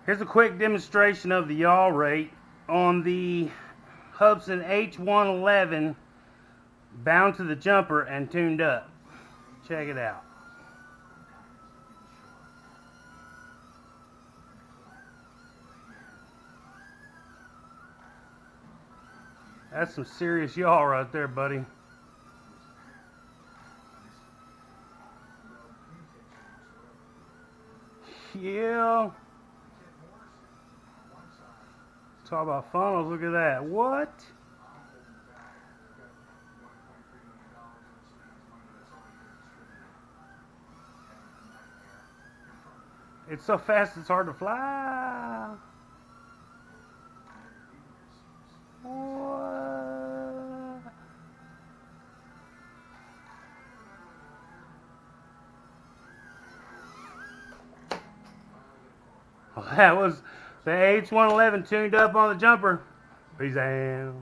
Here's a quick demonstration of the yaw rate on the Hubsan h111 bound to the jumper and tuned up. Check it out. That's some serious yaw right there, buddy. Yeah. Talk about funnels, look at that. What? It's so fast it's hard to fly. What? Well, that was the h111 tuned up on the jumper. Peace out.